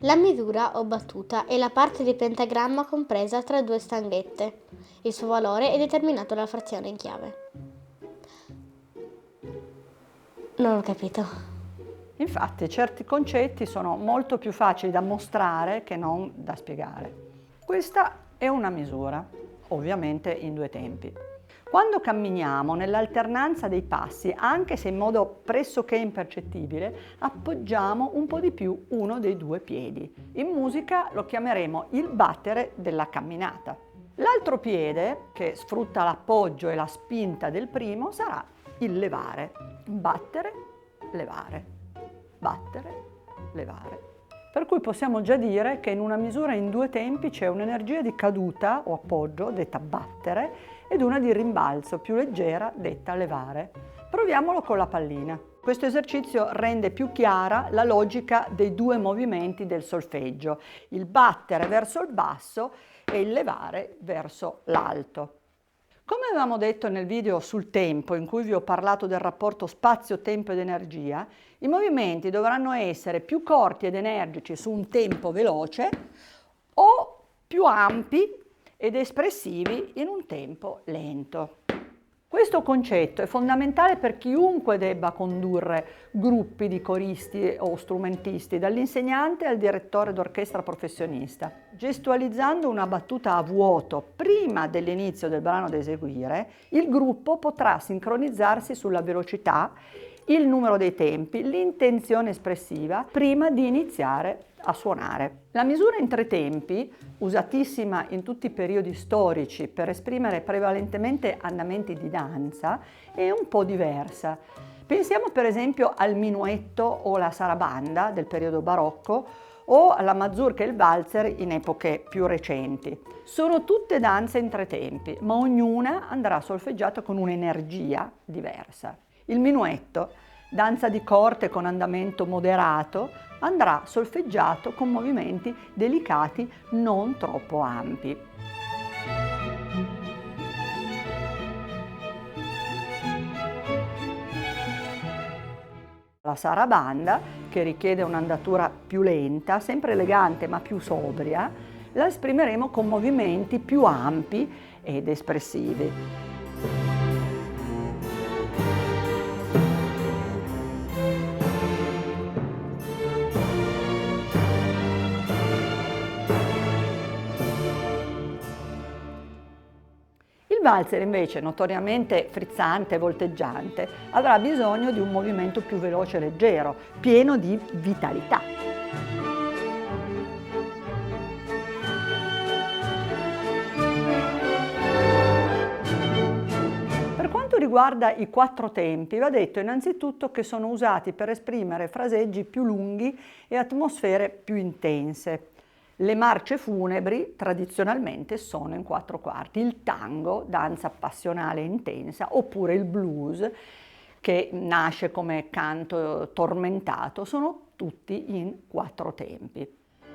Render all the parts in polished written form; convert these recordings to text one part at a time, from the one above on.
La misura o battuta è la parte di pentagramma compresa tra due stanghette. Il suo valore è determinato dalla frazione in chiave. Non ho capito. Infatti, certi concetti sono molto più facili da mostrare che non da spiegare. Questa è una misura, ovviamente in due tempi. Quando camminiamo nell'alternanza dei passi, anche se in modo pressoché impercettibile, appoggiamo un po' di più uno dei due piedi. In musica lo chiameremo il battere della camminata. L'altro piede, che sfrutta l'appoggio e la spinta del primo, sarà il levare. Battere, levare. Battere, levare. Per cui possiamo già dire che in una misura in due tempi c'è un'energia di caduta o appoggio, detta battere, ed una di rimbalzo più leggera, detta levare. Proviamolo con la pallina. Questo esercizio rende più chiara la logica dei due movimenti del solfeggio, il battere verso il basso e il levare verso l'alto. Come avevamo detto nel video sul tempo, in cui vi ho parlato del rapporto spazio-tempo ed energia, i movimenti dovranno essere più corti ed energici su un tempo veloce o più ampi ed espressivi in un tempo lento. Questo concetto è fondamentale per chiunque debba condurre gruppi di coristi o strumentisti, dall'insegnante al direttore d'orchestra professionista. Gestualizzando una battuta a vuoto prima dell'inizio del brano da eseguire, il gruppo potrà sincronizzarsi sulla velocità, il numero dei tempi, l'intenzione espressiva prima di iniziare a suonare. La misura in tre tempi, usatissima in tutti i periodi storici per esprimere prevalentemente andamenti di danza, è un po' diversa. Pensiamo per esempio al minuetto o la sarabanda del periodo barocco o alla mazurka e il valzer in epoche più recenti. Sono tutte danze in tre tempi, ma ognuna andrà solfeggiata con un'energia diversa. Il minuetto, danza di corte con andamento moderato, andrà solfeggiato con movimenti delicati non troppo ampi. La sarabanda, che richiede un'andatura più lenta, sempre elegante ma più sobria, la esprimeremo con movimenti più ampi ed espressivi. Il valzer invece, notoriamente frizzante e volteggiante, avrà bisogno di un movimento più veloce e leggero, pieno di vitalità. Per quanto riguarda i quattro tempi, va detto innanzitutto che sono usati per esprimere fraseggi più lunghi e atmosfere più intense. Le marce funebri tradizionalmente sono in quattro quarti, il tango, danza passionale e intensa, oppure il blues, che nasce come canto tormentato, sono tutti in quattro tempi.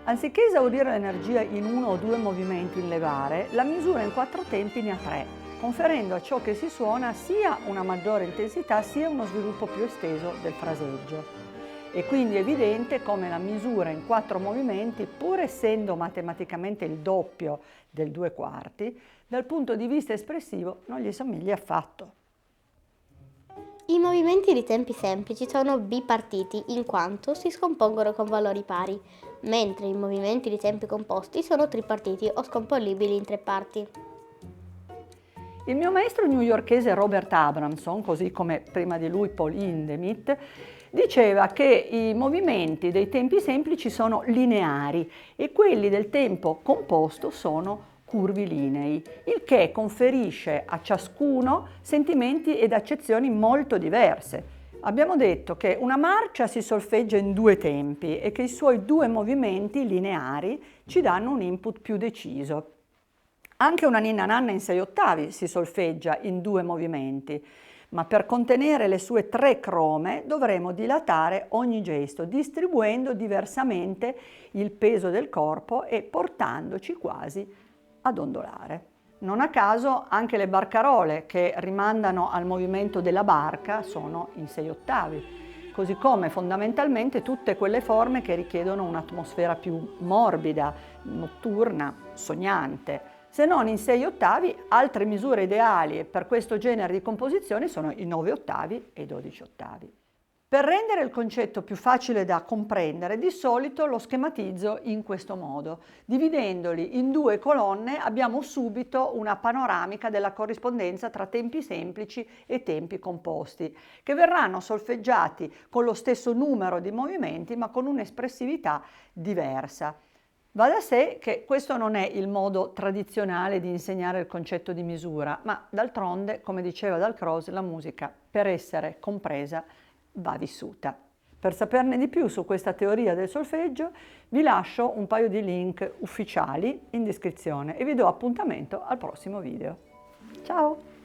Anziché esaurire l'energia in uno o due movimenti in levare, la misura in quattro tempi ne ha tre, conferendo a ciò che si suona sia una maggiore intensità sia uno sviluppo più esteso del fraseggio. E quindi è evidente come la misura in quattro movimenti, pur essendo matematicamente il doppio del due quarti, dal punto di vista espressivo non gli somiglia affatto. I movimenti di tempi semplici sono bipartiti in quanto si scompongono con valori pari, mentre i movimenti di tempi composti sono tripartiti o scomponibili in tre parti. Il mio maestro newyorkese Robert Abramson, così come prima di lui Paul Hindemith, diceva che i movimenti dei tempi semplici sono lineari e quelli del tempo composto sono curvilinei, il che conferisce a ciascuno sentimenti ed accezioni molto diverse. Abbiamo detto che una marcia si solfeggia in due tempi e che i suoi due movimenti lineari ci danno un input più deciso. Anche una ninna nanna in 6 ottavi si solfeggia in due movimenti, ma per contenere le sue tre crome dovremo dilatare ogni gesto, distribuendo diversamente il peso del corpo e portandoci quasi ad ondolare. Non a caso anche le barcarole che rimandano al movimento della barca sono in 6 ottavi. così come fondamentalmente tutte quelle forme che richiedono un'atmosfera più morbida, notturna, sognante. Se non in 6 ottavi, altre misure ideali per questo genere di composizioni sono i 9 ottavi e i 12 ottavi. Per rendere il concetto più facile da comprendere, di solito lo schematizzo in questo modo. Dividendoli in 2 colonne abbiamo subito una panoramica della corrispondenza tra tempi semplici e tempi composti, che verranno solfeggiati con lo stesso numero di movimenti ma con un'espressività diversa. Va da sé che questo non è il modo tradizionale di insegnare il concetto di misura, ma d'altronde, come diceva Dalcroze, la musica, per essere compresa, va vissuta. Per saperne di più su questa teoria del solfeggio vi lascio un paio di link ufficiali in descrizione e vi do appuntamento al prossimo video. Ciao!